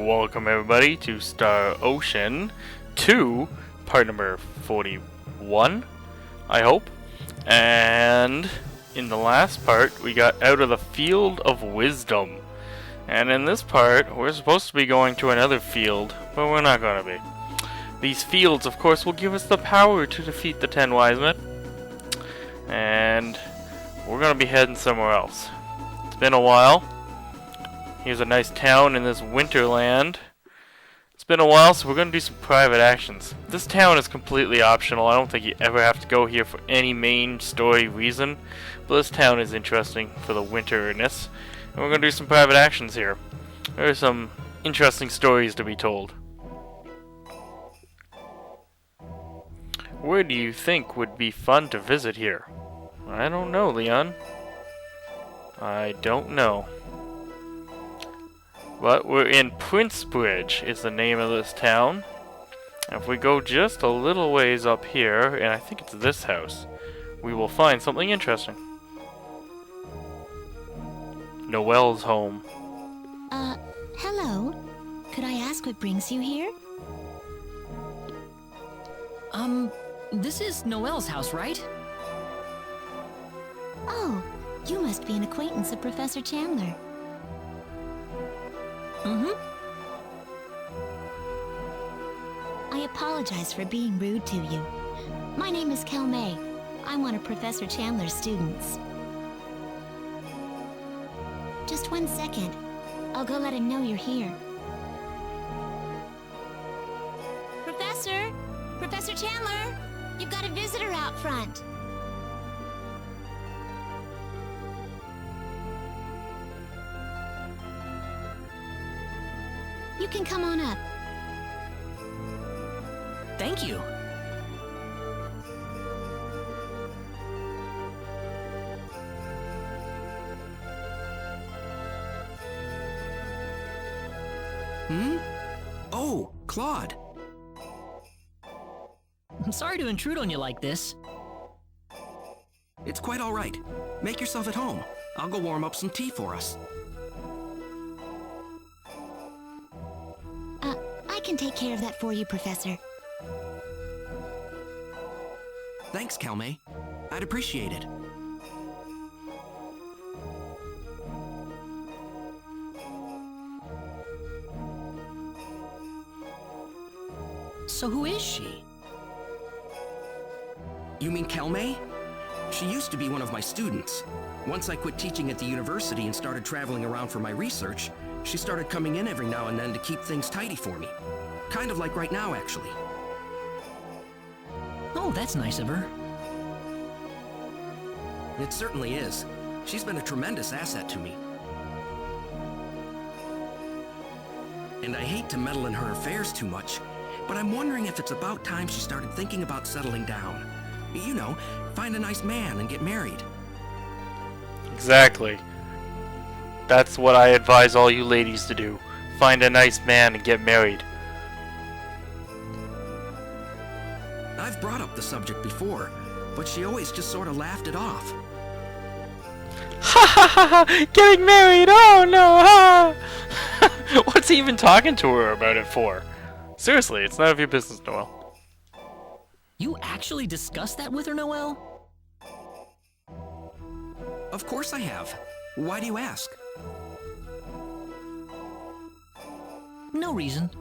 Welcome everybody to Star Ocean 2, part number 41, I hope. And in the last part, we got out of the Field of Wisdom. And in this part, we're supposed to be going to another field, but we're not going to be. These fields, of course, will give us the power to defeat the 10 Wise Men. And we're going to be heading somewhere else. It's been a while. Here's a nice town in this winterland. It's been a while, so we're going to do some private actions. This town is completely optional. I don't think you ever have to go here for any main story reason. But this town is interesting for the winterness. And we're going to do some private actions here. There are some interesting stories to be told. Where do you think would be fun to visit here? I don't know, Leon. I don't know. But we're in Princebridge is the name of this town. If we go just a little ways up here, and I think it's this house, we will find something interesting. Noelle's home. Hello. Could I ask what brings you here? This is Noelle's house, right? Oh, you must be an acquaintance of Professor Chandler. I apologize for being rude to you. My name is Kel May. I'm one of Professor Chandler's students. Just 1 second. I'll go let him know you're here. Professor! Professor Chandler! You've got a visitor out front. You can come on up. Thank you. Oh, Claude. I'm sorry to intrude on you like this. It's quite all right. Make yourself at home. I'll go warm up some tea for us. I can take care of that for you, Professor. Thanks, Calme. I'd appreciate it. So who is she? You mean Calme? She used to be one of my students. Once I quit teaching at the university and started traveling around for my research, she started coming in every now and then to keep things tidy for me. Kind of like right now, actually. Oh, that's nice of her. It certainly is. She's been a tremendous asset to me. And I hate to meddle in her affairs too much, but I'm wondering if it's about time she started thinking about settling down. You know, find a nice man and get married. Exactly. That's what I advise all you ladies to do. Find a nice man and get married. I've brought up the subject before, but she always just sort of laughed it off. Ha ha ha ha! Getting married! Oh no! Ha! What's he even talking to her about it for? Seriously, it's none of your business, Noelle. You actually discussed that with her, Noelle? Of course I have. Why do you ask? No reason.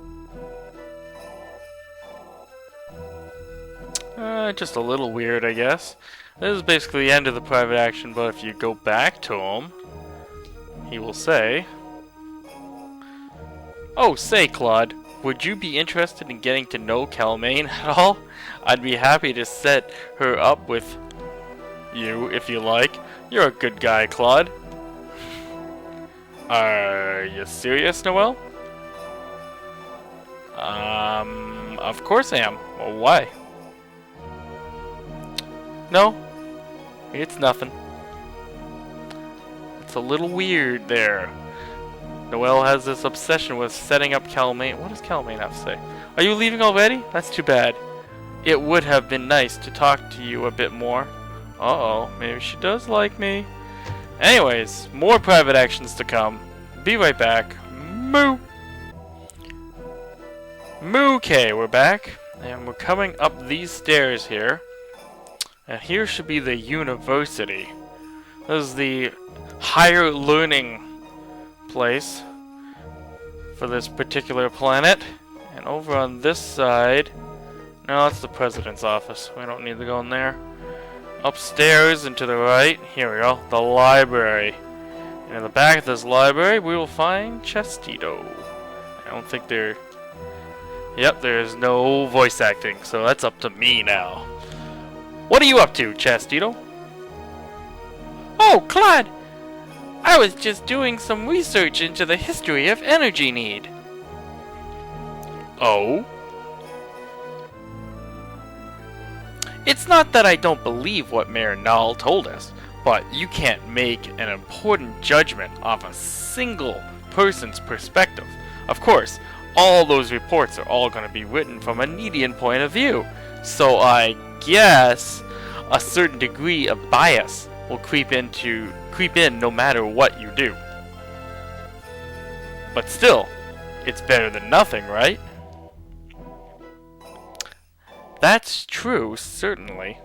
Just a little weird, I guess. This is basically the end of the private action, but if you go back to him, he will say, "Oh, say, Claude, would you be interested in getting to know Calmaine at all? I'd be happy to set her up with you if you like. You're a good guy, Claude." Are you serious, Noelle? Of course I am. Well, why? No, it's nothing. It's a little weird there. Noelle has this obsession with setting up Calmaine. What does Calmaine have to say? Are you leaving already? That's too bad. It would have been nice to talk to you a bit more. Uh-oh, maybe she does like me. Anyways, more private actions to come. Be right back. Moo! Okay, we're back, and we're coming up these stairs here. And here should be the university. This is the higher learning place for this particular planet. And over on this side, no, that's the president's office. We don't need to go in there. Upstairs and to the right, here we go, the library. And in the back of this library, we will find Chestito. I don't think there... Yep, there's no voice acting, so that's up to me now. What are you up to, Chestito? Oh, Claude! I was just doing some research into the history of energy need. Oh? It's not that I don't believe what Mayor Null told us, but you can't make an important judgment off a single person's perspective. Of course, all those reports are all going to be written from a Needian point of view, so I guess a certain degree of bias will creep in no matter what you do. But still, it's better than nothing, right? That's true, certainly.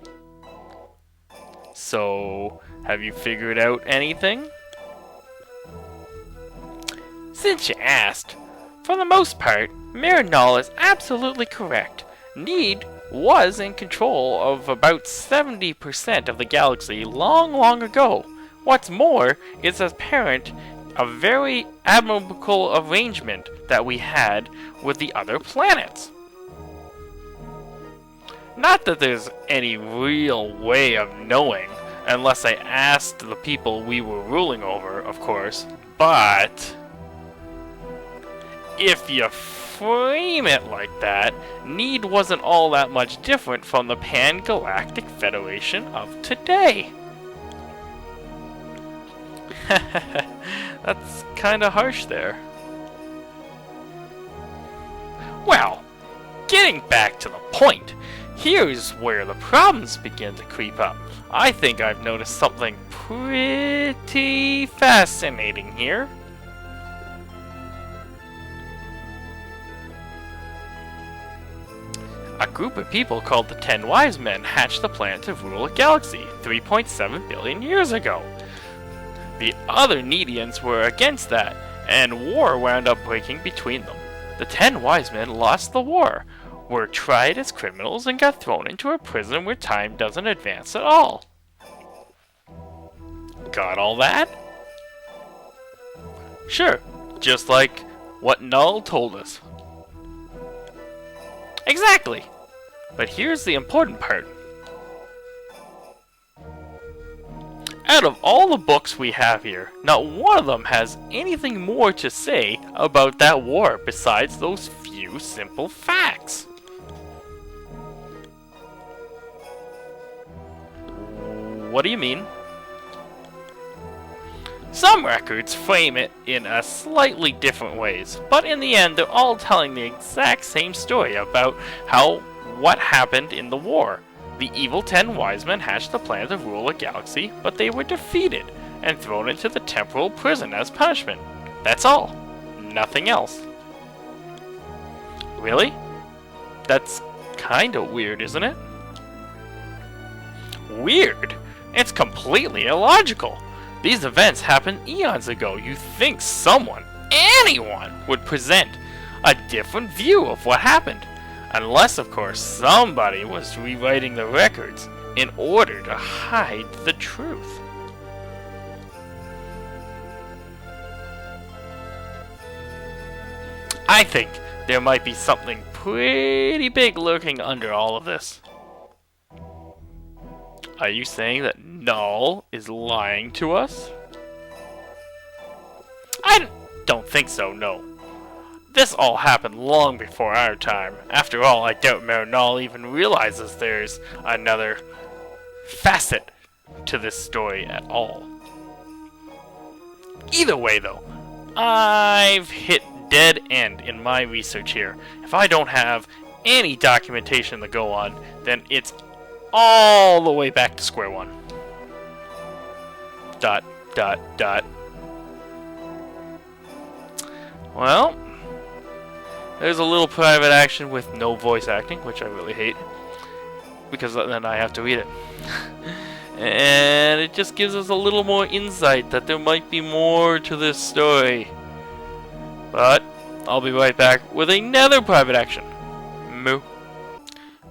So, have you figured out anything? Since you asked, for the most part, Mayor Null is absolutely correct. Need was in control of about 70% of the galaxy long ago. What's more, it's apparent a very admirable arrangement that we had with the other planets. Not that there's any real way of knowing, unless I asked the people we were ruling over, of course, but if you frame it like that, Need wasn't all that much different from the Pan-Galactic Federation of today. That's kinda harsh there. Well, getting back to the point, here's where the problems begin to creep up. I think I've noticed something pretty fascinating here. A group of people called the 10 Wise Men hatched the plan to rule a galaxy 3.7 billion years ago. The other Needians were against that, and war wound up breaking between them. The 10 Wise Men lost the war, were tried as criminals, and got thrown into a prison where time doesn't advance at all. Got all that? Sure, just like what Null told us. Exactly. But here's the important part. Out of all the books we have here, not one of them has anything more to say about that war besides those few simple facts. What do you mean? Some records frame it in a slightly different ways, but in the end they're all telling the exact same story about what happened in the war. The evil 10 Wise Men hatched the plan to rule a galaxy, but they were defeated and thrown into the temporal prison as punishment. That's all. Nothing else. Really? That's kinda weird, isn't it? Weird? It's completely illogical. These events happened eons ago. You think someone, anyone, would present a different view of what happened. Unless, of course, somebody was rewriting the records in order to hide the truth. I think there might be something pretty big lurking under all of this. Are you saying that Null is lying to us? I don't think so, no. This all happened long before our time. After all, I doubt Mayor Null even realizes there's another facet to this story at all. Either way, though, I've hit dead end in my research here. If I don't have any documentation to go on, then it's all the way back to square one. ... Well, There's a little private action with no voice acting, which I really hate, because then I have to read it. And it just gives us a little more insight that there might be more to this story. But I'll be right back with another private action. Moo.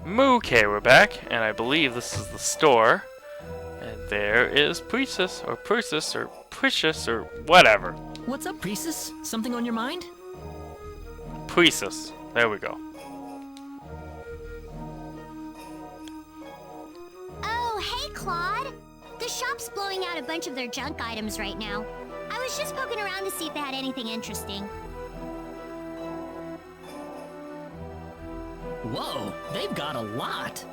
Okay, we're back, and I believe this is the store. And there is Priestess, or Persis, or Precious, or whatever. What's up, Priestess? Something on your mind? Priestess. There we go. Oh, hey, Claude. The shop's blowing out a bunch of their junk items right now. I was just poking around to see if they had anything interesting. Whoa, they've got a lot.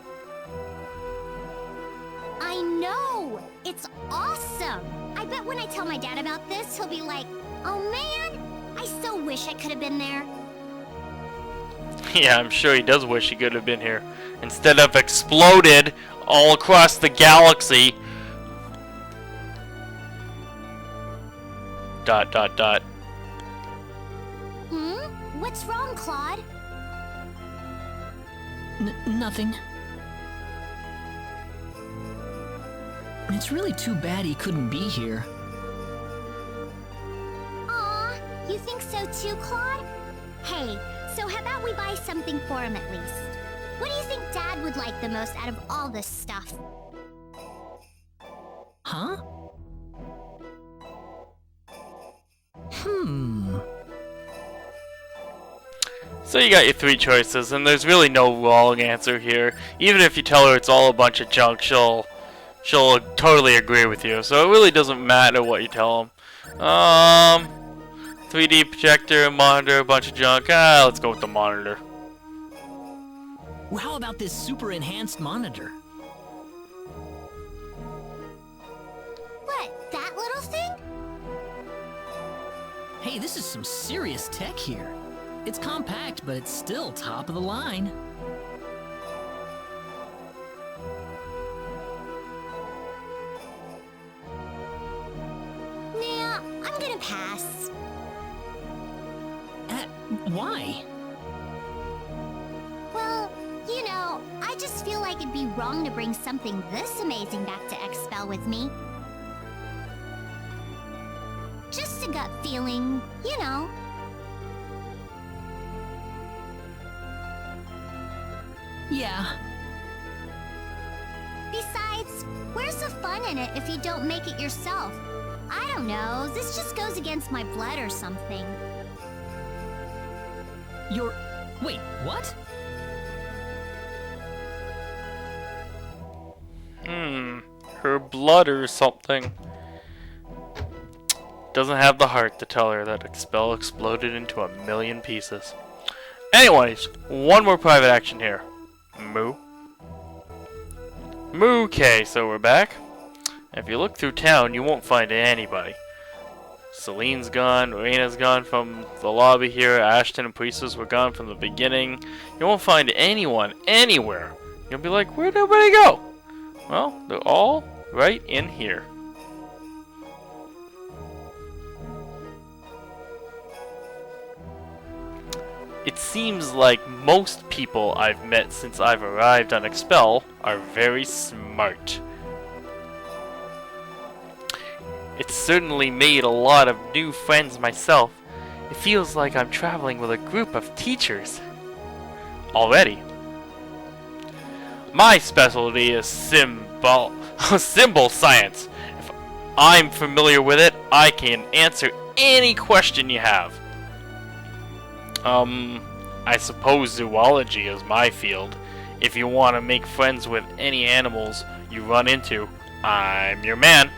I know! It's awesome! I bet when I tell my dad about this, he'll be like, oh man, I so wish I could have been there. Yeah, I'm sure he does wish he could have been here. Instead of exploded all across the galaxy. ... What's wrong, Claude? Nothing. It's really too bad he couldn't be here. Aw, you think so too, Claude? Hey, so how about we buy something for him at least? What do you think Dad would like the most out of all this stuff? Huh? So you got your three choices, and there's really no wrong answer here. Even if you tell her it's all a bunch of junk, she'll totally agree with you. So it really doesn't matter what you tell them. 3D projector, monitor, a bunch of junk. Let's go with the monitor. Well, how about this super enhanced monitor? What, that little thing? Hey, this is some serious tech here. It's compact, but it's still top of the line. Nah, I'm gonna pass. Why? Well, you know, I just feel like it'd be wrong to bring something this amazing back to Expel with me. Just a gut feeling, you know. Yeah. Besides, where's the fun in it if you don't make it yourself? I don't know, this just goes against my blood or something. Wait, what? Her blood or something. Doesn't have the heart to tell her that Expel exploded into a million pieces. Anyways, one more private action here. Moo. Okay, so we're back. If you look through town, you won't find anybody. Celine's gone, Reina's gone from the lobby here, Ashton and Priestess were gone from the beginning. You won't find anyone anywhere. You'll be like, where'd everybody go? Well, they're all right in here. It seems like most people I've met since I've arrived on Expel are very smart. It's certainly made a lot of new friends myself. It feels like I'm traveling with a group of teachers. Already. My specialty is symbol science. If I'm familiar with it, I can answer any question you have. I suppose zoology is my field. If you want to make friends with any animals you run into, I'm your man.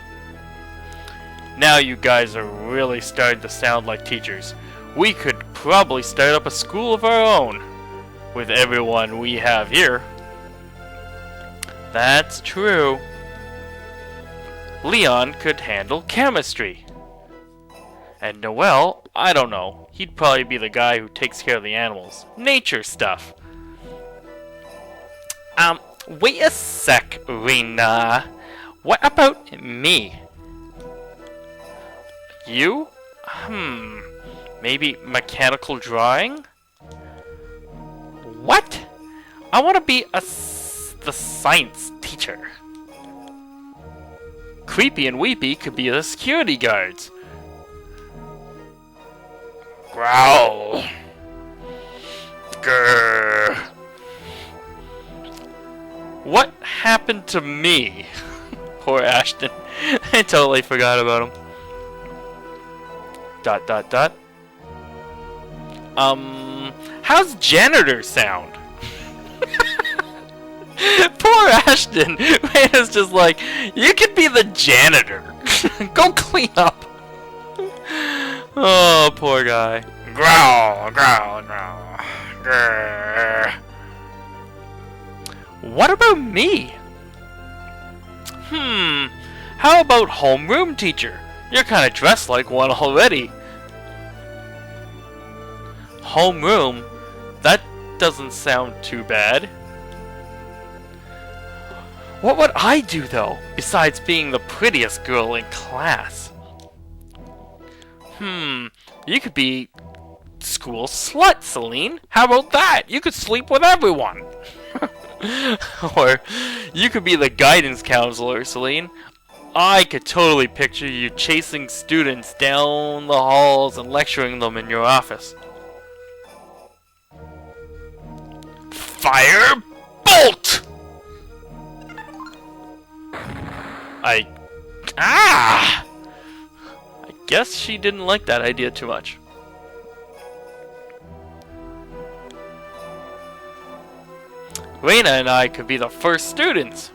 Now you guys are really starting to sound like teachers. We could probably start up a school of our own with everyone we have here. That's true. Leon could handle chemistry. And Noel, I don't know. He'd probably be the guy who takes care of the animals. Nature stuff. Wait a sec, Reina. What about me? You? Maybe mechanical drawing? What? I want to be the science teacher. Creepy and Weepy could be the security guards. Growl. Grrr. What happened to me? Poor Ashton. I totally forgot about him. Dot dot dot. How's janitor sound? Poor Ashton. Man is just like, you could be the janitor. Go clean up. Oh, poor guy. Growl, growl, growl. Grrr. What about me? How about homeroom teacher? You're kind of dressed like one already. Homeroom? That doesn't sound too bad. What would I do though, besides being the prettiest girl in class? You could be school slut, Celine. How about that? You could sleep with everyone. Or you could be the guidance counselor, Celine. I could totally picture you chasing students down the halls and lecturing them in your office. Fire bolt! I guess she didn't like that idea too much. Reina and I could be the first students.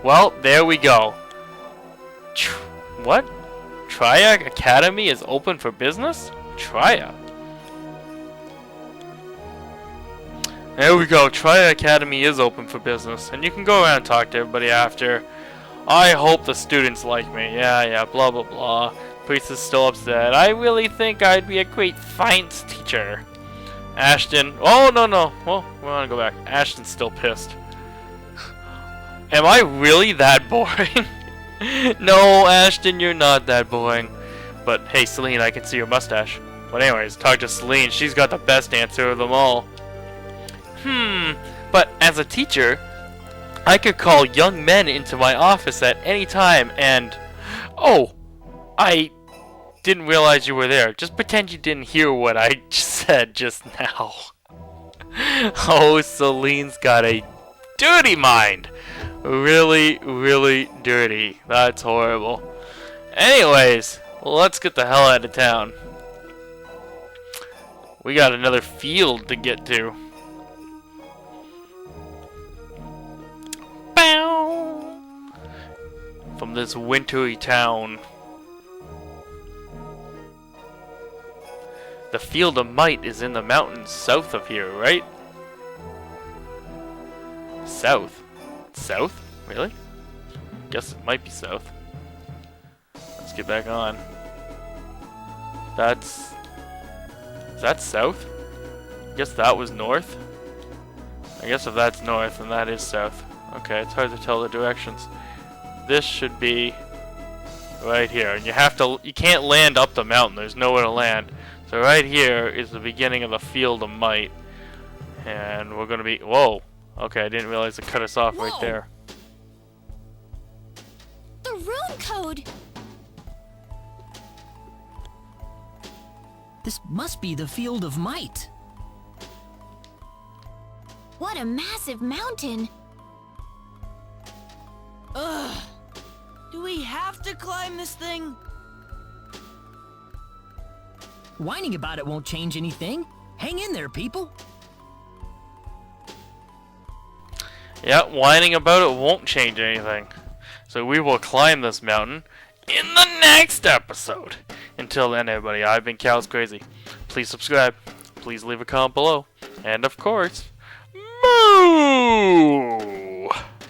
Well, there we go. What? Triac Academy is open for business? Triac. There we go. Triac Academy is open for business. And you can go around and talk to everybody after. I hope the students like me. Yeah, blah, blah, blah. Priest is still upset. I really think I'd be a great science teacher. Ashton. Oh, no. Well, we want to go back. Ashton's still pissed. Am I really that boring? No, Ashton, you're not that boring. But hey, Celine, I can see your mustache. But anyways, talk to Celine. She's got the best answer of them all. But as a teacher, I could call young men into my office at any time and... Oh, I didn't realize you were there. Just pretend you didn't hear what I said just now. Oh, Celine's got a dirty mind. Really, really dirty. That's horrible. Anyways, let's get the hell out of town. We got another field to get to. Bow! From this wintry town. The Field of Might is in the mountains south of here, right? South? South? Really? Guess it might be south. Let's get back on. Is that south? Guess that was north? I guess if that's north, then that is south. Okay, it's hard to tell the directions. This should be right here. And you can't land up the mountain. There's nowhere to land. So right here is the beginning of the Field of Might. And we're gonna be... Whoa! Okay, I didn't realize it cut us off right there. The rune code! This must be the Field of Might. What a massive mountain! Ugh. Do we have to climb this thing? Whining about it won't change anything. Hang in there, people. Yeah, whining about it won't change anything. So we will climb this mountain in the next episode. Until then, everybody, I've been Cal's Crazy. Please subscribe. Please leave a comment below. And of course, moo!